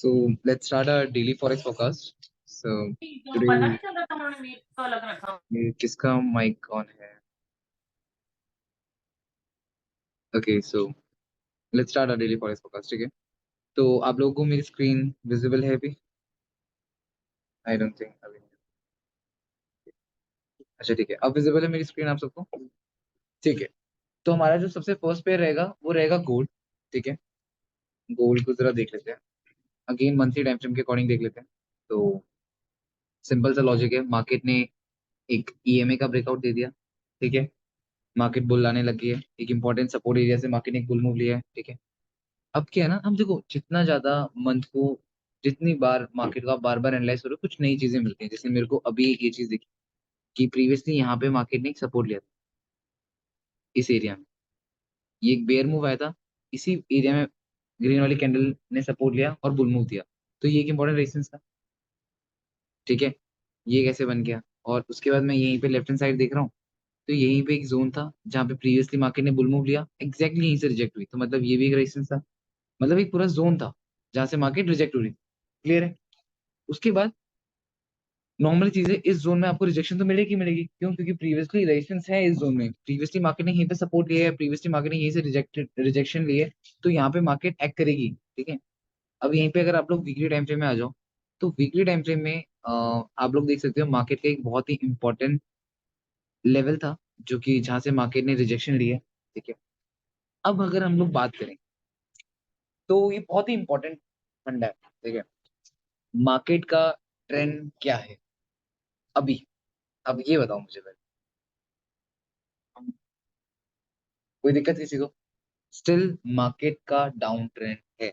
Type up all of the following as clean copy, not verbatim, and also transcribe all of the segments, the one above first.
So let's start our daily forex forecast. So today ये किसका mic on है? Okay, so let's start our daily forex forecast. ठीक है, तो आप लोगों को मेरी स्क्रीन विजिबल है अभी? आई डोंट थिंक अभी नहीं। अच्छा ठीक है, अब विजिबल है मेरी स्क्रीन आप सबको? ठीक है, तो हमारा जो सबसे फर्स्ट पेयर रहेगा वो रहेगा गोल्ड। ठीक है, गोल्ड को जरा देख लेते हैं, अगेन मंथली टाइम फ्रेम के अकॉर्डिंग देख लेते हैं। तो सिंपल सा लॉजिक है, मार्केट ने एक ईएमए का ब्रेकआउट दे दिया। ठीक है, मार्केट बुल आने लगी है, एक इंपॉर्टेंट सपोर्ट एरिया से मार्केट ने एक बुल मूव लिया है। ठीक है, अब क्या है ना, हम देखो जितना ज्यादा मंथ को जितनी बार मार्केट का बार बार एनालाइज करो कुछ नई चीजें मिलती हैं। जैसे मेरे को अभी एक ये चीज दिखी कि प्रीवियसली यहाँ पे मार्केट ने एक सपोर्ट लिया था इस एरिया में, ये एक बेयर मूव आया था, इसी एरिया में ग्रीन वाली कैंडल ने सपोर्ट लिया और बुल मूव दिया। तो ये एक इंपॉर्टेंट रेजिस्टेंस था। ठीक है, ये कैसे बन गया, और उसके बाद मैं यहीं पे लेफ्ट हैंड साइड देख रहा हूँ, तो यहीं पे एक जोन था जहाँ पे प्रीवियसली मार्केट ने बुल मूव लिया, एग्जैक्टली यहीं से रिजेक्ट हुई। तो मतलब ये भी एक रेजिस्टेंस था, मतलब एक पूरा जोन था जहां से मार्केट रिजेक्ट हो रही। क्लियर है? उसके बाद नॉर्मल चीजें, इस जोन में आपको रिजेक्शन तो मिलेगी मिलेगी, क्यों? क्योंकि प्रीवियसली रेजिस्टेंस है इस जोन में, प्रीवियसली मार्केट ने यहीं पे सपोर्ट लिया है, प्रीवियसली मार्केट ने यहीं से रिजेक्शन लिए, तो यहाँ पे मार्केट एक्ट करेगी। ठीक है, अब यहीं पे अगर आप लोग वीकली टाइम फ्रेम में आ जाओ, तो वीकली टाइम फ्रेम में आप लोग देख सकते हो मार्केट का एक बहुत ही इंपॉर्टेंट लेवल था जो कि जहां से मार्केट ने रिजेक्शन ली है। ठीक है, अब अगर हम लोग बात करें तो ये बहुत ही इंपॉर्टेंट फंडा है। ठीक है, मार्केट का ट्रेंड क्या है अभी, अब ये बताओ मुझे पहले। कोई दिक्कत किसी को? स्टिल मार्केट का डाउन ट्रेंड है।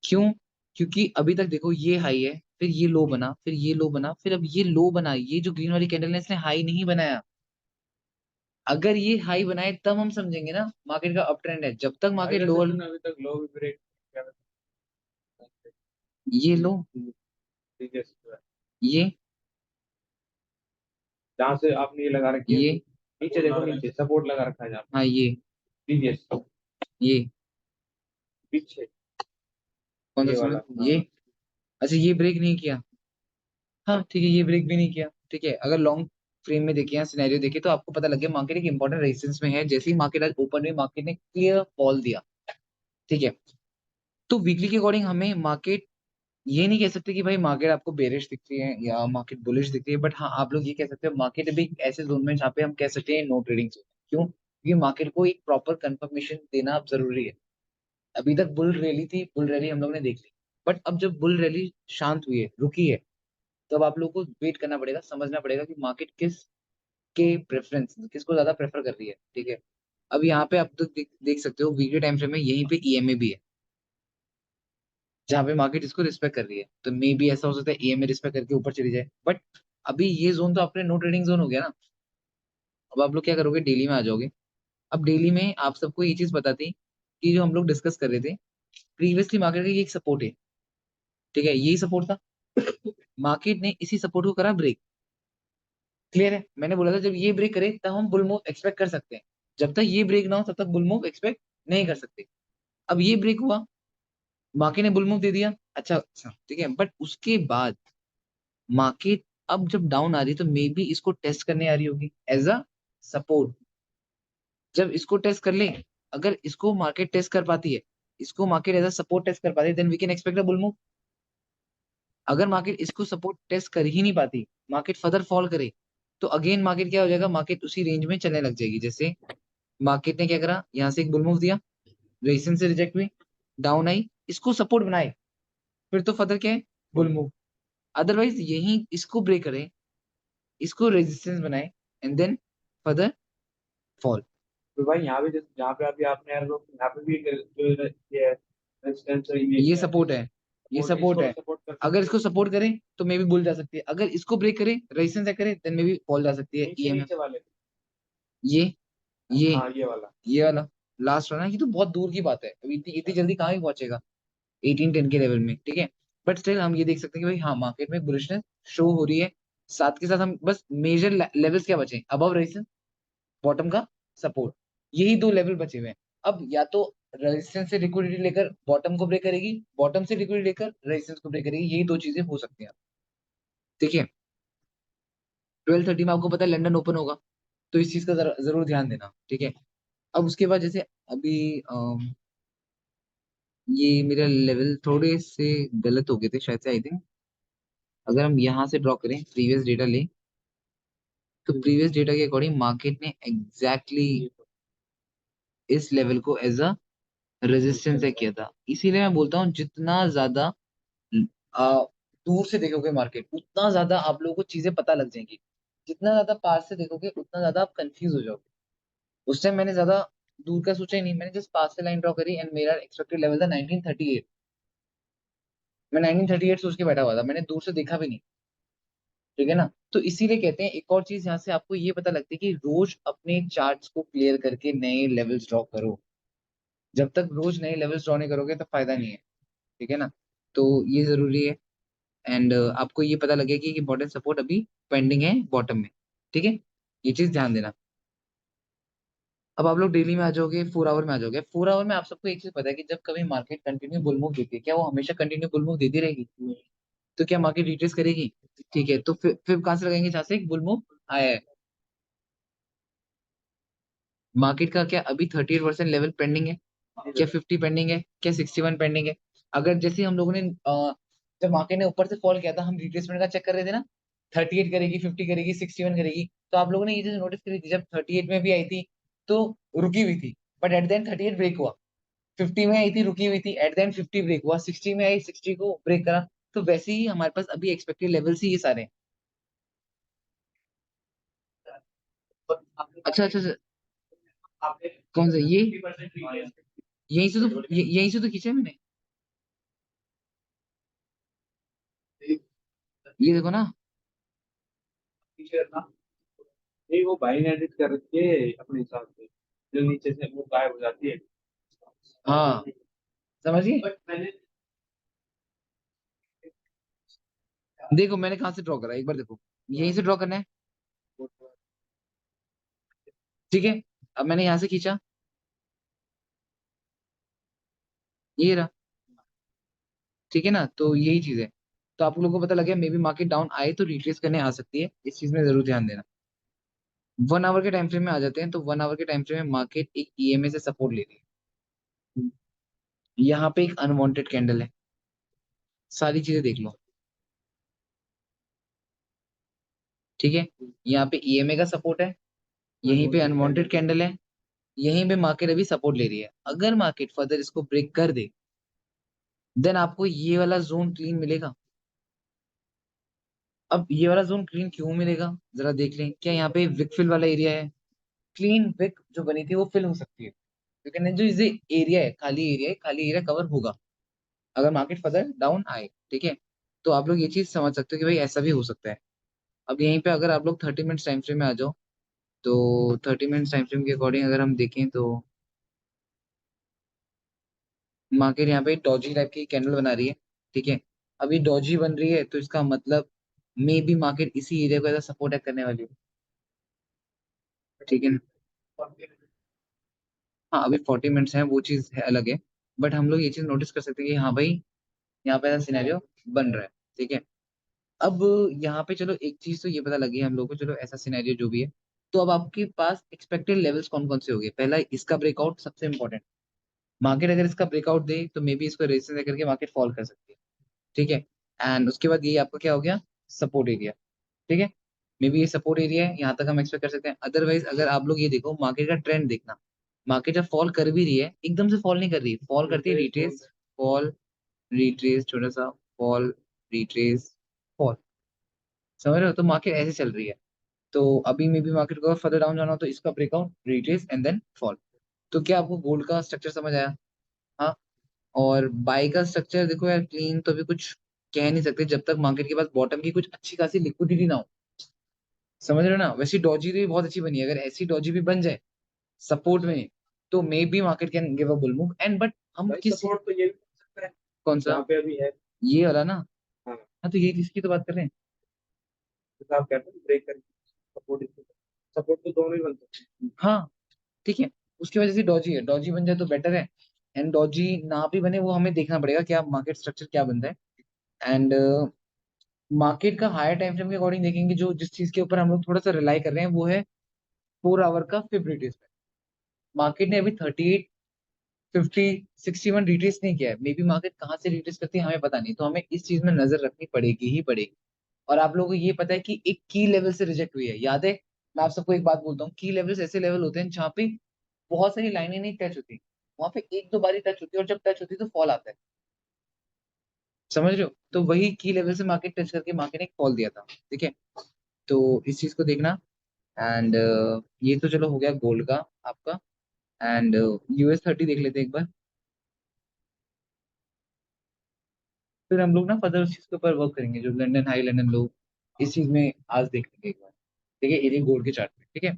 क्यों? क्योंकि अभी तक देखो ये हाई है, फिर ये लो बना, फिर ये लो बना, फिर अब ये लो बना। ये जो ग्रीन वाली कैंडल है इसने हाई नहीं बनाया। अगर ये हाई बनाए तब हम समझेंगे ना मार्केट का अप ट्रेंड है। जब तक मार्केट लोअर, अभी तक लो भी ब्रेक ये लो, ये जहाँ से आपने ये लगा रखी है ये नीचे देखो, नीचे सपोर्ट लगा रखा है जहाँ हाँ ये प्रीवियस ये पीछे कौन सा ये सुना? वाला। ये अच्छा, ये ब्रेक नहीं किया। हाँ ठीक है, ये ब्रेक भी नहीं किया। ठीक है, अगर लॉन्ग फ्रेम में देखे या सिनेरियो देखे तो आपको पता लग गया मार्केट एक इंपॉर्टेंट रेजिस्टेंस में है। जैसे ही मार्केट आज ओपन हुई मार्केट ने क्लियर फॉल दिया। ठीक है, तो वीकली के अकॉर्डिंग हमें मार्केट ये नहीं कह सकते कि भाई मार्केट आपको बेरिश दिख रही है या मार्केट बुलिश दिख रही है, बट हाँ आप लोग ये कह सकते हो मार्केट अभी एक ऐसे जोन में जहाँ पे हम कह सकते हैं नो ट्रेडिंग जोन। क्यों? क्योंकि मार्केट को एक प्रॉपर कंफर्मेशन देना अब जरूरी है। अभी तक बुल रैली थी, बुल रैली हम लोग ने देख ली, बट अब जब बुल रैली शांत हुई है, रुकी है, तब आप लोग को वेट करना पड़ेगा, समझना पड़ेगा कि मार्केट किस के प्रेफरेंस किसको ज्यादा प्रेफर कर रही है। ठीक है, अब यहाँ पे आप तो देख सकते हो वीडियो टाइम फ्रेम में यहीं पे ईएमए भी है जहाँ पे मार्केट इसको रिस्पेक्ट कर रही है। तो मे भी ऐसा हो सकता है ईएमए रिस्पेक्ट करके ऊपर चली जाए, बट अभी ये जोन तो आपने नो ट्रेडिंग जोन हो गया ना। अब आप लोग क्या करोगे, डेली में आ जाओगे। अब डेली में आप सबको ये चीज पता थी कि जो हम लोग डिस्कस कर रहे थे, प्रीवियसली मार्केट का ये एक सपोर्ट है। ठीक है, यही सपोर्ट था, मार्केट ने इसी सपोर्ट को करा ब्रेक। क्लियर है? मैंने बोला था जब ये ब्रेक करे तब हम बुल मूव एक्सपेक्ट कर सकते हैं, जब तक ये ब्रेक ना हो तब तक बुल मूव एक्सपेक्ट नहीं कर सकते। अब ये ब्रेक हुआ, मार्केट ने बुल मूव दे दिया, अच्छा अच्छा ठीक है, बट उसके बाद मार्केट अब जब डाउन आ रही है तो मे बी इसको टेस्ट करने आ रही होगी एज अ सपोर्ट। जब इसको टेस्ट कर ले, अगर इसको मार्केट टेस्ट कर पाती है, इसको market as a support test कर पाती है, then we can expect a bull move. अगर मार्केट इसको सपोर्ट टेस्ट कर ही नहीं पाती, मार्केट फर्दर फॉल करे, तो अगेन मार्केट क्या हो जाएगा, मार्केट उसी रेंज में चलने लग जाएगी। जैसे मार्केट ने क्या करा, यहाँ से एक बुल मूव दिया, रेजिस्टेंस से रिजेक्ट हुई, डाउन आई, इसको सपोर्ट बनाए, फिर तो फर्दर क्या है, बुल मूव। अदरवाइज यही इसको ब्रेक करे, इसको रेजिस्टेंस बनाए, एंड देन फर्दर फॉल। तो भाई यहाँ भी जैसे जहाँ पे अभी आपने यार यहाँ पे भी जो ये रेजिस्टेंस इमेज ये है, सपोर्ट है, ये सपोर्ट सपोर्ट इसको है। सपोर्ट कर अगर सकते इसको हैं सपोर्ट करे तो मे बी बुल जा सकती है, अगर इसको ब्रेक करे, रेजिस्टेंस करे, देन मे बी फॉल जा सकती है नीचे ईएमएफ। नीचे वाले। ये ये हाँ ये वाला। ये वाला लास्ट वाला, ये तो बहुत दूर की बात है, अभी इतनी जल्दी कहाँ ही पहुंचेगा 1810 के लेवल में। ठीक है, बट स्टिल हम ये देख सकते हैं कि भाई हाँ मार्केट में बुलिशनेस शो हो रही है। साथ के साथ हम बस मेजर लेवल्स क्या बचे, अबव रेजिस्टेंस, बॉटम का सपोर्ट, यही दो लेवल बचे हुए हैं। अब या तो रेजिस्टेंस से लिक्विडिटी लेकर बॉटम को ब्रेक करेगी, बॉटम से लिक्विडिटी लेकर रेजिस्टेंस को ब्रेक करेगी, यही दो चीजें हो सकती हैं। ठीक है, 12:30 में आपको पता है लंदन ओपन होगा, तो इस चीज का जरूर ध्यान देना। ठीक है, अब उसके बाद जैसे अभी ये मेरा लेवल थोड़े से गलत हो गए थे शायद से, आई थिंक। अगर हम यहाँ से ड्रॉ करें प्रीवियस डेटा ले, तो प्रीवियस डेटा के अकॉर्डिंग मार्केट ने एग्जैक्टली इस लेवल को एज अ रेजिस्टेंस किया था। इसीलिए मैं बोलता हूँ जितना ज्यादा आ, दूर से देखोगे मार्केट, उतना ज्यादा आप लोगों को चीजें पता लग जाएंगी। जितना ज्यादा पास से देखोगे उतना ज्यादा आप कंफ्यूज हो जाओगे। उस टाइम मैंने ज्यादा दूर का सोचा ही नहीं, मैंने जस्ट पास से लाइन ड्रॉ करी एंड मेरा एक्सपेक्टेड लेवल था 1938। मैं 1938 सोच के बैठा हुआ था, मैंने दूर से देखा भी नहीं। ठीक है ना, तो इसीलिए कहते हैं एक और चीज यहाँ से आपको ये पता लगती है कि रोज अपने चार्ट्स को क्लियर करके नए लेवल्स ड्रॉ करो। जब तक रोज नए लेवल्स ड्रॉ नहीं करोगे तो फायदा नहीं है। ठीक है ना, तो ये जरूरी है। एंड आपको ये पता लगे कि इंपॉर्टेंट सपोर्ट अभी पेंडिंग है बॉटम में। ठीक है, ये चीज ध्यान देना। अब आप लोग डेली में आ जाओगे, 4 आवर में आ जाओगे। 4 आवर में आप सबको एक चीज पता है कि जब कभी मार्केट कंटिन्यू बुल मूव देती है, क्या वो हमेशा कंटिन्यू बुल मूव देती रहेगी? तो क्या मार्केट रिट्रेस करेगी? ठीक है, तो फिर कहां से लगाएंगे? जहां से एक बुल मूव आया है। मार्केट का क्या अभी 38% लेवल पेंडिंग है? क्या 50 पेंडिंग है? क्या 61 पेंडिंग है? अगर जैसे हम लोगों ने जब मार्केट ने ऊपर से फॉल किया था, हम रिट्रेसमेंट का चेक कर रहे थे ना, 38 करेगी, 50 करेगी, 61 करेगी। तो आप लोगों ने ये चीज नोटिस करी थी, जब 38 में भी आई थी तो रुकी हुई थी, but at the end 38 break हुआ। 50 में आई थी, रुकी हुई थी, एट द एंड 50 ब्रेक हुआ। 60 में आई, 60 को ब्रेक करा। तो वैसे ही हमारे पास अभी एक्सपेक्टेड लेवल्स ही ये सारे हैं। अच्छा अच्छा अच्छा। कौन सा ये? यहीं से तो खींचा है मैंने। ये देखो ना। नहीं, वो भाई ने एडिट कर रखी है अपने हिसाब से, जो नीचे से वो गायब हो जाती है। हाँ, समझिए। बट मैंने देखो मैंने कहाँ से ड्रॉ करा, एक बार देखो। यहीं से ड्रॉ करना है। ठीक है, अब मैंने यहाँ से खींचा, ये रहा। ठीक है ना, तो यही चीज है। तो आप लोगों को पता लगे मे बी मार्केट डाउन आए तो रिट्रेस करने आ सकती है, इस चीज में जरूर ध्यान देना। 1 आवर के टाइम फ्रेम में आ जाते हैं, तो 1 आवर के टाइम फ्रेम में मार्केट एक ईएमए से सपोर्ट ले रही है। यहाँ पे एक अनवांटेड कैंडल है, सारी चीजें देख लो। ठीक है, यहाँ पे ईएमए का सपोर्ट है, यहीं पे अनवांटेड कैंडल है, यहीं पे मार्केट अभी सपोर्ट ले रही है। अगर मार्केट फर्दर इसको ब्रेक कर दे, देन आपको ये वाला जोन क्लीन मिलेगा। अब ये वाला जोन क्लीन क्यों मिलेगा, जरा देख लें। क्या यहाँ पे विक फिल वाला एरिया है? क्लीन विक जो बनी थी वो फिल हो सकती है, लेकिन जो ये एरिया है, खाली एरिया है, खाली एरिया कवर होगा अगर मार्केट फर्दर डाउन आए। ठीक है, तो आप लोग ये चीज समझ सकते हो कि भाई ऐसा भी हो सकता है। अब यहीं पे अगर आप लोग 30 मिनट्स टाइम फ्रेम में आ जाओ, तो 30 मिनट्स टाइम फ्रेम के अकॉर्डिंग अगर हम देखें तो मार्केट यहाँ पे डॉजी टाइप की कैंडल बना रही है। ठीक है, अभी डॉजी बन रही है तो इसका मतलब मे बी मार्केट इसी एरिया को ऐसा सपोर्ट करने वाली है। ठीक है ना, हाँ अभी 40 मिनट्स है, वो चीज है अलग है। बट हम लोग ये चीज नोटिस कर सकते हैं कि हाँ भाई यहाँ पे ऐसा सिनेरियो बन रहा है। ठीक है, अब यहाँ पे चलो एक चीज तो ये पता लगी है हम लोग को, चलो ऐसा सिनेरियो जो भी है। तो अब आपके पास एक्सपेक्टेड लेवल्स कौन कौन से हो गए? पहला इसका ब्रेकआउट सबसे इंपॉर्टेंट। मार्केट अगर इसका ब्रेकआउट दे तो मे बी इसको रेजिस्टेंस करके मार्केट फॉल कर सकती है। ठीक है, एंड उसके बाद ये आपका क्या हो गया? Support area. ठीक है, मे बी ये सपोर्ट एरिया है, यहाँ तक हम एक्सपेक्ट कर सकते हैं। अदरवाइज अगर आप लोग ये देखो मार्केट का ट्रेंड देखना, मार्केट जब फॉल कर भी रही है एकदम से फॉल नहीं कर रही, फॉल करती है रिट्रेस, फॉल, रिट्रेस, छोटा सा फॉल, रिट्रेस, फॉल। समझ रहे हो, तो मार्केट ऐसे चल रही है। तो अभी में भी मार्केट को अगर फर्दर डाउन जाना हो तो इसका breakout, retrace and then fall. तो क्या आपको गोल्ड का स्ट्रक्चर समझ आया? हाँ, और बाय का स्ट्रक्चर देखो यार, क्लीन तो अभी कुछ कह नहीं सकते जब तक मार्केट के पास बॉटम की कुछ अच्छी खासी लिक्विडिटी ना हो। समझ रहे हो ना, वैसी डॉजी भी बहुत अच्छी बनी है, अगर ऐसी डॉजी भी बन जाए सपोर्ट में, तो may be market can give a bull move. And but हम भाई किस, सपोर्ट तो ये भी हो सकता है कौन सा? जहाँ पे अभी है। ये वाला ना? हाँ, हाँ, तो ये इसकी तो बात कर रहे हैं। जैसे आप कहते हैं ब्रेक करके सपोर्ट, सपोर्ट तो दोनों ही बन सकते हैं। हाँ, ठीक है, उसकी वजह से डॉजी है, डॉजी बन जाए तो बेटर है। एंड डॉजी ना भी बने, वो हमें देखना पड़ेगा क्या मार्केट स्ट्रक्चर क्या बनता है। एंड मार्केट का हायर टाइम फ्रेम के अकॉर्डिंग देखेंगे, जो जिस चीज के ऊपर हम लोग थोड़ा सा रिलाई कर रहे हैं वो है 4 आवर का फिब रिट्रेसमेंट। मार्केट ने अभी 38, 50, 61 रिट्रेस नहीं किया है। मे बी मार्केट कहाँ से रिट्रेस करती है हमें पता नहीं, तो हमें इस चीज में नजर रखनी पड़ेगी ही पड़ेगी। और आप लोगों को ये पता है कि एक की लेवल से रिजेक्ट हुई है, याद है? मैं आप सबको एक बात बोलता हूँ, की लेवल्स ऐसे लेवल होते हैं जहाँ पे बहुत सारी लाइनें नहीं टच होती, वहां पे एक दो बारी टच होती है, और जब टच होती है तो फॉल आता है। समझ रहे हो? तो वही की लेवल से मार्केट टच करके मार्केट ने एक फॉल दिया था। ठीक है, तो इस चीज को देखना। एंड ये तो चलो हो गया गोल्ड का आपका। एंड US 30 देख लेते हैं एक बार। फिर हम लोग ना फर्दर उस चीज के ऊपर वर्क करेंगे, जो लंदन हाई लंदन लो, इस चीज में आज देख लेंगे एक बार। ठीक है, एरिया गोल्ड के चार्ट में। ठीक है,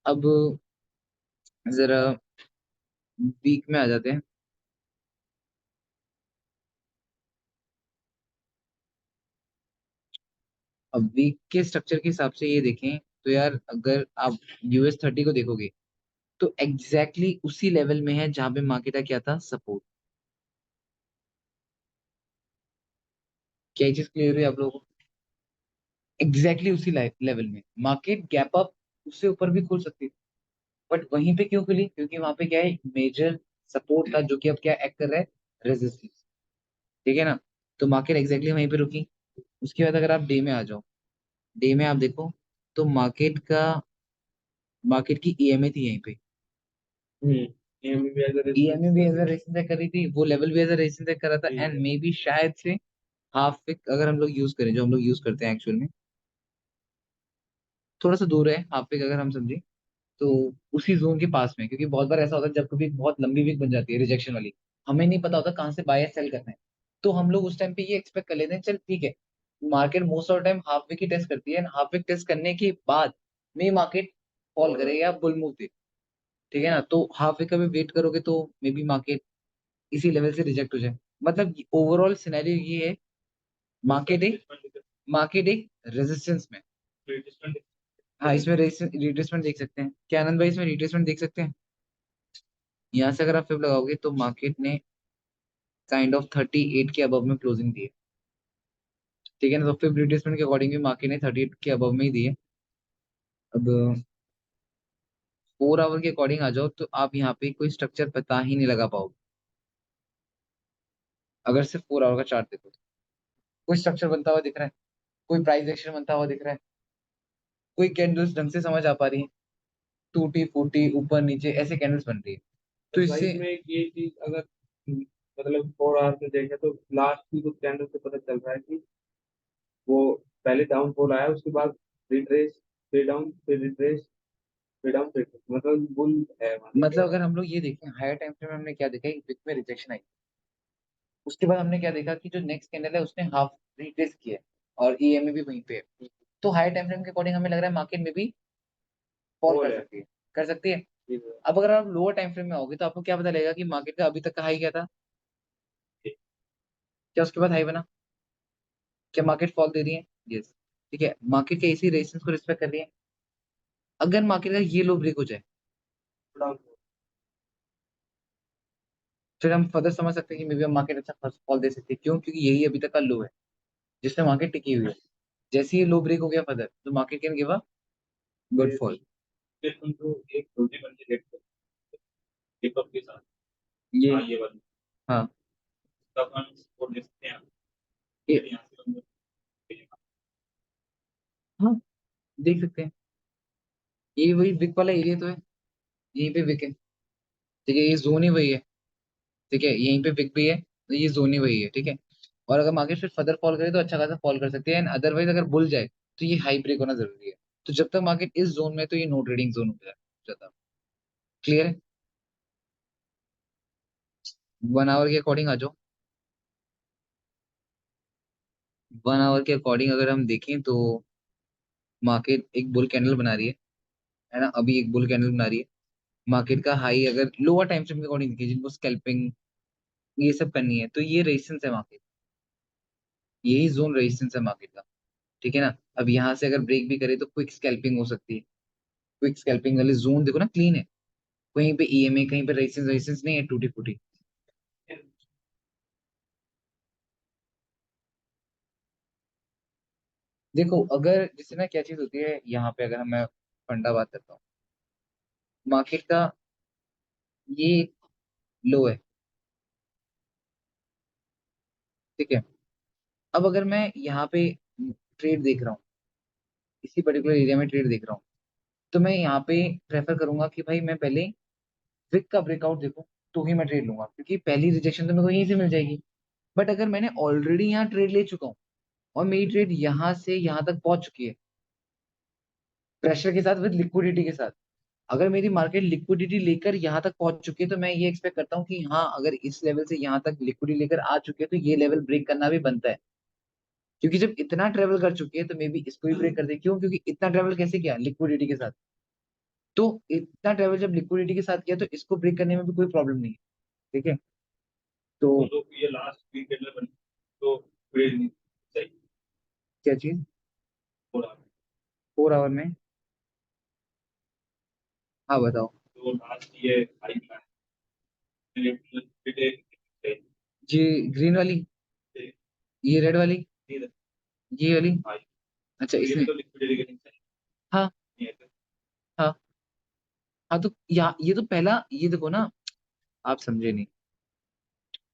अब जरा वीक में आ जाते हैं। अब वीक के स्ट्रक्चर के हिसाब से ये देखें, तो यार अगर आप US 30 को देखोगे तो एग्जैक्टली exactly उसी लेवल में है जहां पे मार्केट का क्या था, सपोर्ट। क्या ये चीज क्लियर हुई आप लोगों को? एग्जैक्टली उसी लेवल में मार्केट गैप अप, उससे ऊपर भी खुल सकती है, बट वहीं पे क्यों खुली? क्योंकि वहां पे क्या है, मेजर सपोर्ट था जो कि अब क्या एक्ट कर रहा है, रेजिस्टेंस। ठीक है ना? तो मार्केट एग्जैक्टली वहीं पे रुकी। उसके बाद अगर आप डे में आ जाओ, डे में आप देखो तो मार्केट की EMA थी यहीं पे। ये भी अगर EMA भी कर एज रही अ रेजिस्टेंस कर रही थी, वो लेवल भी एज अ रेजिस्टेंस कर रहा था, है। एंड मे बी शायद से हाफ विक अगर हम लोग यूज करें, जो हम लोग यूज करते हैं एक्चुअल में, थोड़ा सा दूर है हाफ विक अगर हम समझे, तो उसी जोन के पास में। क्योंकि बहुत बार ऐसा होता है जब कभी बहुत लंबी वीक बन जाती है रिजेक्शन वाली, हमें नहीं पता होता कहाँ से बाय या सेल करना है, तो हम लोग उस टाइम पे ये एक्सपेक्ट कर लेते हैं, चल ठीक है, market most of time half week ही टेस्ट करती है, हाफ वीक टेस्ट करने के बाद में मार्केट फॉल और करे या बुल मूव दे। ठीक है ना? तो हाफ वीक का भी वेट करोगे तो मे बी मार्केट इसी लेवल से रिजेक्ट हो जाए। मतलब ओवरऑल सिनेरियो ये है, मार्केट एक मार्केट एक रेजिस्टेंस में। हाँ, इसमें रिट्रेसमेंट देख सकते हैं क्या आनंद भाई? इसमें रिट्रेसमेंट देख सकते हैं। यहाँ से अगर आप फिर लगाओगे तो मार्केट ने काइंड ऑफ 38 के अबव में क्लोजिंग दी है। ठीक है ना? तो फिर रिट्रेसमेंट के अकॉर्डिंग भी मार्केट ने 38 के अबव में ही दी है। अब 4 आवर के अकॉर्डिंग आ जाओ तो आप यहाँ पे कोई स्ट्रक्चर पता ही नहीं लगा पाओगे, अगर सिर्फ 4 आवर का चार्ट देखो तो। कोई स्ट्रक्चर बनता हुआ दिख रहा है? कोई प्राइस एक्शन बनता हुआ दिख रहा है? कोई कैंडल्स ढंग से समझ आ पा रही है? टूटी फूटी ऊपर नीचे ऐसे कैंडल्स बन रही है, तो बस भाई इससे इसमें एक ये चीज अगर मतलब 4 आवर में देखें तो लास्ट की कुछ कैंडल से पता चल रहा है कि वो पहले डाउनफॉल आया, उसके बाद रिट्रेस, फिर डाउन, फिर रिट्रेस, फिर डाउन, फिर मतलब बुल है वहाँ पे मतलब थोड़ा। अगर हम लोग ये देखें हायर टाइम फ्रेम में हमने क्या देखा, एक विक में रिजेक्शन आई, उसके बाद हमने क्या देखा कि जो नेक्स्ट कैंडल है उसने हाफ रिट्रेस किया है, और EMA भी वहीं पे है। तो हायर टाइम फ्रेम के अकॉर्डिंग हमें लग रहा है मार्केट में भी फॉल कर फॉल है। सकती है, कर सकती है। अब अगर आप लोअर टाइम फ्रेम में आओगे तो आपको क्या पता लगेगा कि मार्केट का अभी तक का हाई क्या था, क्या उसके बाद हाई बना, क्या मार्केट फॉल दे रही है? यस। ठीक है, मार्केट के इसी रेजिस्टेंस को रिस्पेक्ट कर रही है। अगर मार्केट का ये लो ब्रेक हो जाए, फिर हम फर्दर समझ सकते हैं कि मे बी हम मार्केट अच्छा फॉल दे सकती है। क्यों? क्योंकि यही अभी तक का लो है जिसमें मार्केट टिकी हुई है। जैसे ही लो ब्रेक हो गया फर्दर, तो market can give a good फिर फॉल। फिर तुमको एक छोटी बन के देखते दीपक के साथ। ये हाँ ये वाली हाँ, तब हम सपोर्ट दे सकते हैं। ये फिर यहाँ से हम हाँ, देख सकते हैं। ये वही विक वाला एरिया तो है, यहीं पे विक है। ठीक है, ये जोन ही वही है। ठीक है, यहीं पे विक भी है, तो ये जोन ही वही है। ठीक है, और अगर मार्केट फिर फर्दर फॉल करे तो अच्छा खासा फॉल कर सकती है, एंड अदरवाइज अगर बुल जाए तो ये हाई ब्रेक होना जरूरी है। तो जब तक मार्केट इस जोन में है, तो ये नो ट्रेडिंग जोन हो जाता। क्लियर है? 1 आवर के अकॉर्डिंग आ जाओ। 1 आवर के अकॉर्डिंग अगर हम देखें तो मार्केट एक बुल कैंडल बना रही है ना? अभी एक बुल कैंडल बना रही है। मार्केट का हाई अगर लोअर टाइम फ्रेम के अकॉर्डिंग देखिए, जिनको स्कैल्पिंग ये सब करनी है, तो ये रेजिस्टेंस है मार्केट, यही जोन रेजिस्टेंस है मार्केट का। ठीक है ना? अब यहाँ से अगर ब्रेक भी करे तो क्विक स्कैल्पिंग हो सकती है। क्विक स्कैल्पिंग वाले जोन देखो ना, क्लीन है, कहीं पे ईएमए, कहीं पे रेजिस्टेंस रेजिस्टेंस नहीं है टूटी फूटी। देखो अगर जैसे ना क्या चीज होती है यहाँ पे, अगर मैं फंडा बात करता हूँ मार्केट का, ये लो है, ठीक है। अब अगर मैं यहाँ पे ट्रेड देख रहा हूँ, इसी पर्टिकुलर एरिया में ट्रेड देख रहा हूँ, तो मैं यहाँ पे प्रेफर करूंगा कि भाई मैं पहले विक का ब्रेकआउट देखूं, तो ही मैं ट्रेड लूंगा, क्योंकि पहली रिजेक्शन तो मेरे को यहीं से मिल जाएगी। बट अगर मैंने ऑलरेडी यहाँ ट्रेड ले चुका हूँ और मेरी ट्रेड यहाँ से यहाँ तक पहुंच चुकी है, प्रेशर के साथ विद लिक्विडिटी के साथ, अगर मेरी मार्केट लिक्विडिटी लेकर यहाँ तक पहुंच चुकी है, तो मैं ये एक्सपेक्ट करता हूँ कि हाँ, अगर इस लेवल से यहाँ तक लिक्विडिटी लेकर आ चुके हैं तो ये लेवल ब्रेक करना भी बनता है। क्योंकि जब इतना ट्रेवल कर चुकी है तो मे बी इसको भी ब्रेक कर दे। क्यों? क्योंकि इतना ट्रेवल कैसे किया? लिक्विडिटी के साथ। तो इतना ट्रेवल जब लिक्विडिटी के साथ किया तो इसको ब्रेक करने में भी कोई प्रॉब्लम नहीं है, ठीक है। तो तो ये लास्ट वीकेंड में बनी तो ट्रेड नहीं सही क्या चीज? हो रहा है। 4 आवर में? हाँ बताओ। तो लास्ट ये हाई क्लास जी, ग्रीन वाली, ये रेड वाली, ये वाली। अच्छा तो ये भी इसमें, तो लिक्विडिटी के नीचे हाँ नहीं है तो हाँ हाँ। तो ये तो पहला, ये देखो ना, आप समझे नहीं।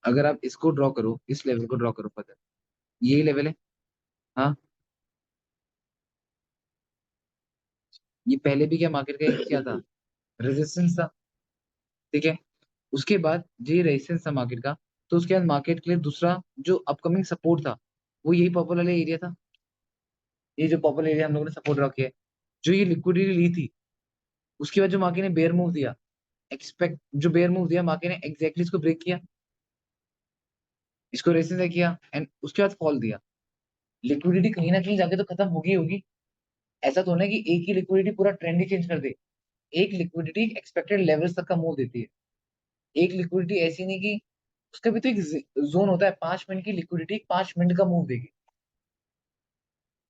अगर आप इसको ड्रॉ करो, इस लेवल को ड्रॉ करो, पता है यही लेवल है। हाँ, ये पहले भी क्या मार्केट का क्या था? रेजिस्टेंस था, ठीक है। उसके बाद ये रेजिस्टेंस था मार्केट का, तो उसके बाद मार्केट के लिए दूसरा जो अपकमिंग सपोर्ट था, वो यही पर्पल वाला एरिया था। ये जो पर्पल एरिया हम लोगों ने सपोर्ट रखी है, जो ये लिक्विडिटी ली थी, उसके बाद जो मार्केट ने बेयर मूव दिया, एक्सपेक्ट जो बेयर मूव दिया मार्केट ने, एग्जैक्टली इसको ब्रेक किया, इसको रेजिस्टेंस किया एंड उसके बाद फॉल दिया। लिक्विडिटी कहीं ना कहीं जाके तो खत्म होगी होगी। ऐसा तो नहीं कि एक ही लिक्विडिटी पूरा ट्रेंड ही चेंज कर दे। एक लिक्विडिटी एक्सपेक्टेड लेवल्स तक का मूव देती है। एक लिक्विडिटी ऐसी नहीं कि, उसका भी तो एक जोन होता है, 5 मिनट की लिक्विडिटी 5 मिनट का मूव देगी।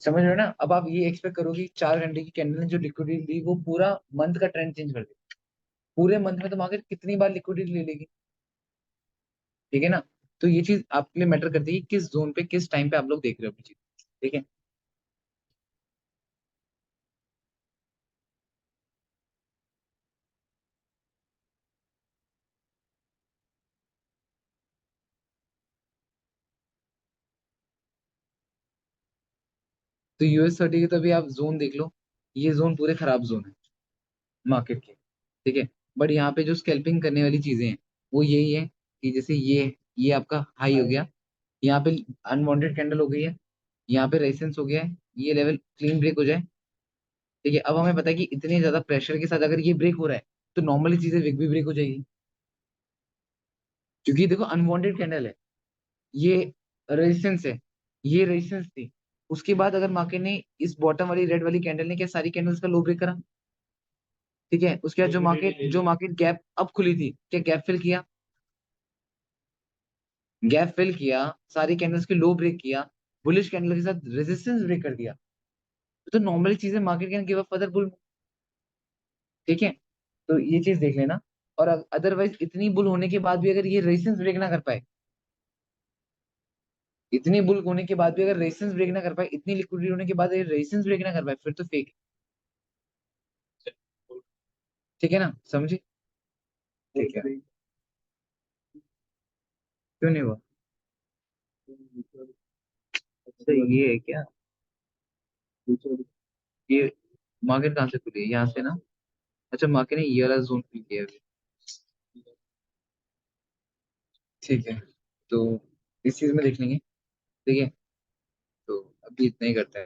समझ रहे हो ना? अब आप ये एक्सपेक्ट करो कि 4 घंटे की कैंडल ने जो लिक्विडिटी दी वो पूरा मंथ का ट्रेंड चेंज कर दे। पूरे मंथ में तो मार्केट कितनी बार लिक्विडिटी ले लेगी, ठीक है ना। तो ये चीज आपके लिए मैटर करती है कि किस जोन पे किस टाइम पे आप लोग देख रहे हो अपनी चीज, ठीक है। तो US 30 के तो अभी आप जोन देख लो, ये जोन पूरे खराब जोन है मार्केट के, ठीक है। बट यहाँ पे जो स्कैल्पिंग करने वाली चीजें हैं वो यही है कि जैसे ये आपका हाई हो गया, यहाँ पे अनवांटेड कैंडल हो गई है, यहाँ पे रेजिस्टेंस हो गया है, ये लेवल क्लीन ब्रेक हो जाए, ठीक है। अब हमें पता है कि इतने ज्यादा प्रेशर के साथ अगर ये ब्रेक हो रहा है तो नॉर्मली चीजें विक भी ब्रेक हो जाएगी, क्योंकि देखो अनवांटेड कैंडल है, ये रेजिस्टेंस है, ये रेजिस्टेंस थी। उसके बाद अगर मार्केट ने इस बॉटम वाली रेड वाली कैंडल ने क्या सारी कैंडल्स का लो ब्रेक करा, ठीक है। उसके बाद लिक्विडिटी ले जो ली मार्केट गैप अब खुली थी, क्या गैप फिल किया? गैप फिल किया, सारी कैंडल्स के लो ब्रेक किया, बुलिश कैंडल के साथ रेजिस्टेंस ब्रेक कर दिया। तो नॉर्मली चीजें market can give a further bull, ठीक है। तो ये चीज देख लेना। और अदरवाइज इतनी बुल होने के बाद भी अगर ये रेजिस्टेंस ब्रेक ना कर पाए, इतनी बुल होने के बाद भी अगर रेजिस्टेंस ब्रेक ना कर पाए, इतनी लिक्विडिटी होने के बाद अगर रेजिस्टेंस ब्रेक ना कर पाए, फिर तो फेक, ठीक है ना, समझी? ठीक है। क्यों नहीं हुआ? अच्छा ये है क्या? ये मार्केट कहाँ से खुली है? यहाँ से ना? अच्छा, मार्केट ने ये वाला जोन फिल किया है अभी। ठीक है, तो इस चीज में देख लेंगे, ठीक है। तो अभी इतना ही करते हैं।